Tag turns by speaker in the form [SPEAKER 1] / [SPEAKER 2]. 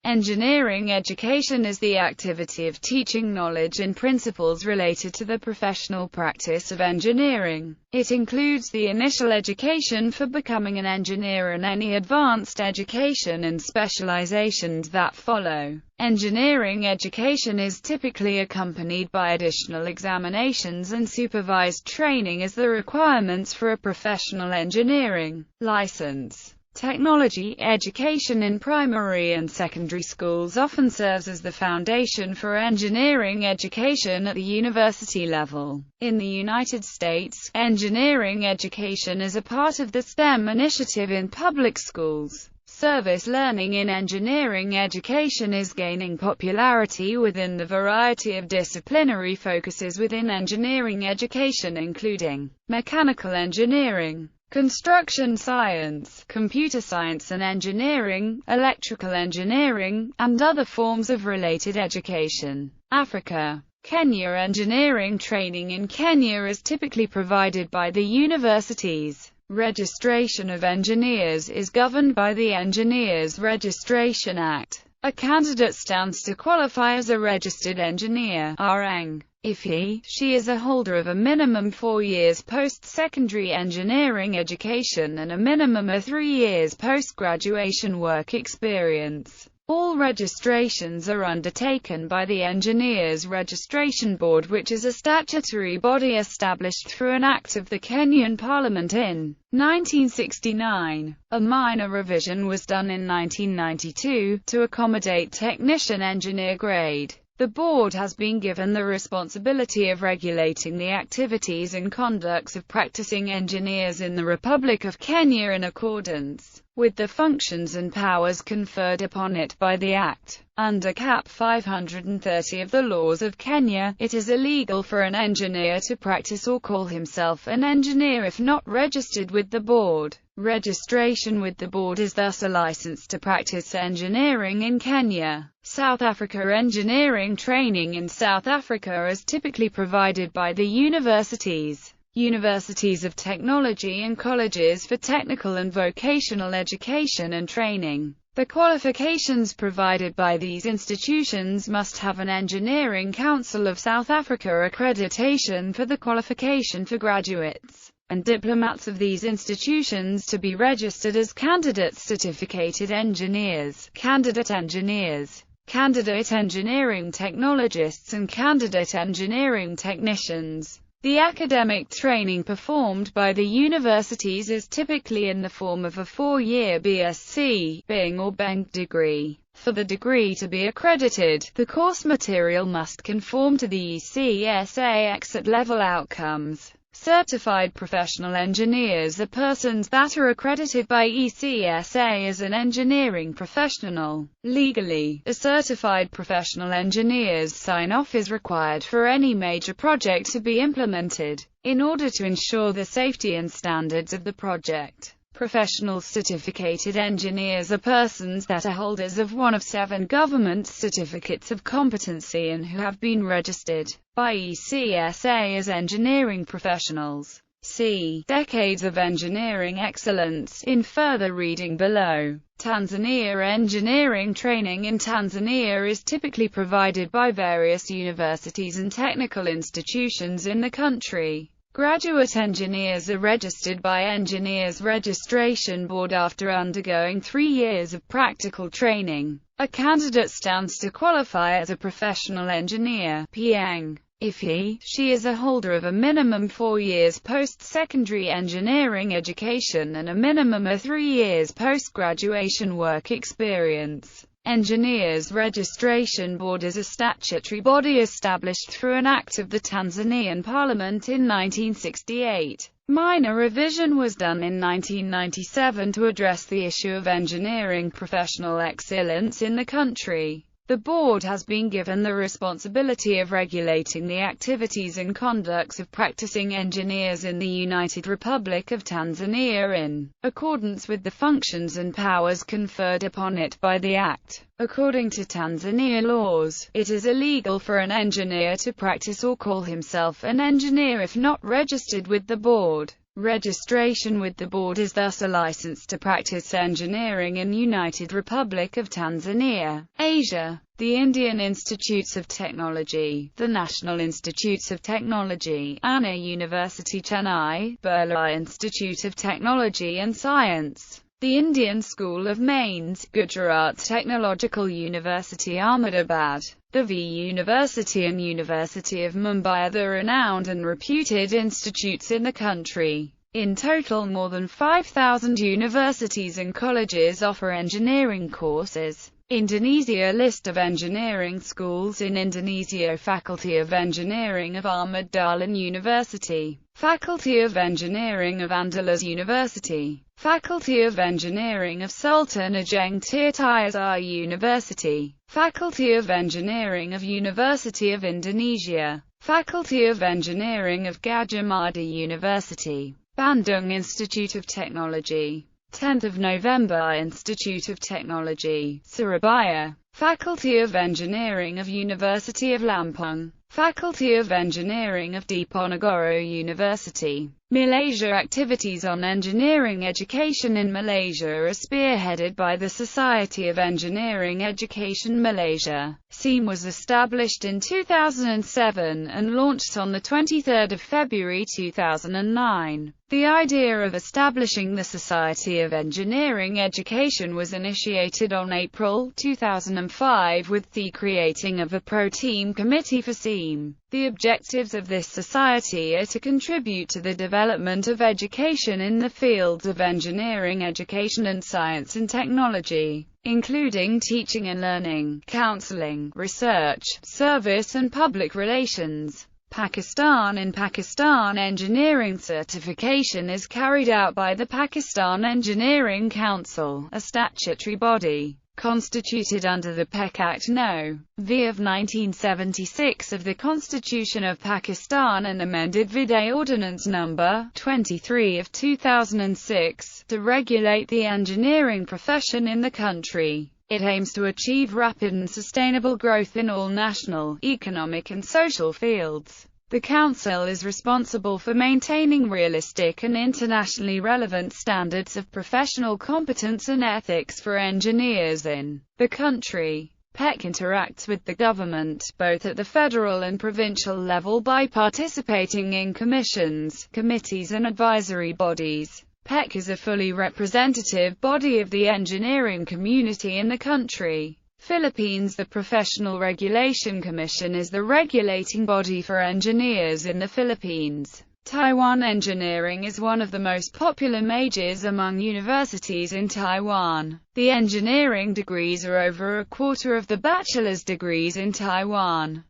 [SPEAKER 1] Engineering education is the activity of teaching knowledge and principles related to the professional practice of engineering. It includes the initial education for becoming an engineer and any advanced education and specializations that follow. Engineering education is typically accompanied by additional examinations and supervised training as the requirements for a professional engineering license. Technology education in primary and secondary schools often serves as the foundation for engineering education at the university level. In the United States, engineering education is a part of the STEM initiative in public schools. Service learning in engineering education is gaining popularity within the variety of disciplinary focuses within engineering education, including mechanical engineering, construction science, computer science and engineering, electrical engineering, and other forms of related education. Africa. Kenya. Engineering training in Kenya is typically provided by the universities. Registration of engineers is governed by the Engineers Registration Act. A candidate stands to qualify as a registered engineer (REng) if she is a holder of a minimum 4 years post-secondary engineering education and a minimum of 3 years post-graduation work experience. All registrations are undertaken by the Engineers Registration Board, which is a statutory body established through an act of the Kenyan Parliament in 1969. A minor revision was done in 1992 to accommodate technician engineer grade. The board has been given the responsibility of regulating the activities and conducts of practicing engineers in the Republic of Kenya in accordance with the functions and powers conferred upon it by the Act. Under Cap 530 of the laws of Kenya, it is illegal for an engineer to practice or call himself an engineer if not registered with the board. Registration with the board is thus a license to practice engineering in Kenya. South Africa. Engineering training in South Africa is typically provided by the universities of technology and colleges for technical and vocational education and training. The qualifications provided by these institutions must have an Engineering Council of South Africa accreditation for the qualification for graduates and diplomats of these institutions to be registered as candidate certificated engineers, candidate engineers, candidate engineering technologists and candidate engineering technicians. The academic training performed by the universities is typically in the form of a 4-year BSc, Bing or Beng degree. For the degree to be accredited, the course material must conform to the ECSA exit level outcomes. Certified professional engineers are persons that are accredited by ECSA as an engineering professional. Legally, a certified professional engineer's sign-off is required for any major project to be implemented, in order to ensure the safety and standards of the project. Professional certificated engineers are persons that are holders of one of 7 government certificates of competency and who have been registered by ECSA as engineering professionals. See Decades of Engineering Excellence in further reading below. Tanzania. Engineering training in Tanzania is typically provided by various universities and technical institutions in the country. Graduate engineers are registered by Engineers Registration Board after undergoing 3 years of practical training. A candidate stands to qualify as a professional engineer (PEng) if she is a holder of a minimum 4 years post-secondary engineering education and a minimum of 3 years post-graduation work experience. Engineers Registration Board is a statutory body established through an act of the Tanzanian Parliament in 1968. Minor revision was done in 1997 to address the issue of engineering professional excellence in the country. The board has been given the responsibility of regulating the activities and conducts of practicing engineers in the United Republic of Tanzania in accordance with the functions and powers conferred upon it by the Act. According to Tanzania laws, it is illegal for an engineer to practice or call himself an engineer if not registered with the board. Registration with the board is thus a license to practice engineering in United Republic of Tanzania, Asia. The Indian Institutes of Technology, the National Institutes of Technology, Anna University Chennai, Birla Institute of Technology and Science, the Indian School of Mines, Gujarat Technological University Ahmedabad, the V University and University of Mumbai are the renowned and reputed institutes in the country. In total, more than 5,000 universities and colleges offer engineering courses. Indonesia. List of engineering schools in Indonesia. Faculty of Engineering of Ahmad Dahlan University, Faculty of Engineering of Andalus University, Faculty of Engineering of Sultan Ajeng Tirtayasa University, Faculty of Engineering of University of Indonesia, Faculty of Engineering of Gadjah Mada University, Bandung Institute of Technology, 10th of November Institute of Technology, Surabaya, Faculty of Engineering of University of Lampung, Faculty of Engineering of Diponegoro University, Malaysia. Activities on engineering education in Malaysia are spearheaded by the Society of Engineering Education Malaysia. SEAM was established in 2007 and launched on 23 February 2009. The idea of establishing the Society of Engineering Education was initiated on April 2005 with the creating of a pro-team committee for SEAM. The objectives of this society are to contribute to the development of education in the fields of engineering education and science and technology, including teaching and learning, counseling, research, service and public relations. Pakistan. In Pakistan, engineering certification is carried out by the Pakistan Engineering Council, a statutory body constituted under the PEC Act No. V of 1976 of the Constitution of Pakistan and amended Viday Ordinance No. 23 of 2006, to regulate the engineering profession in the country. It aims to achieve rapid and sustainable growth in all national, economic and social fields. The Council is responsible for maintaining realistic and internationally relevant standards of professional competence and ethics for engineers in the country. PEC interacts with the government, both at the federal and provincial level, by participating in commissions, committees and advisory bodies. PEC is a fully representative body of the engineering community in the country. Philippines. The Professional Regulation Commission is the regulating body for engineers in the Philippines. Taiwan. Engineering is one of the most popular majors among universities in Taiwan. The engineering degrees are over a quarter of the bachelor's degrees in Taiwan.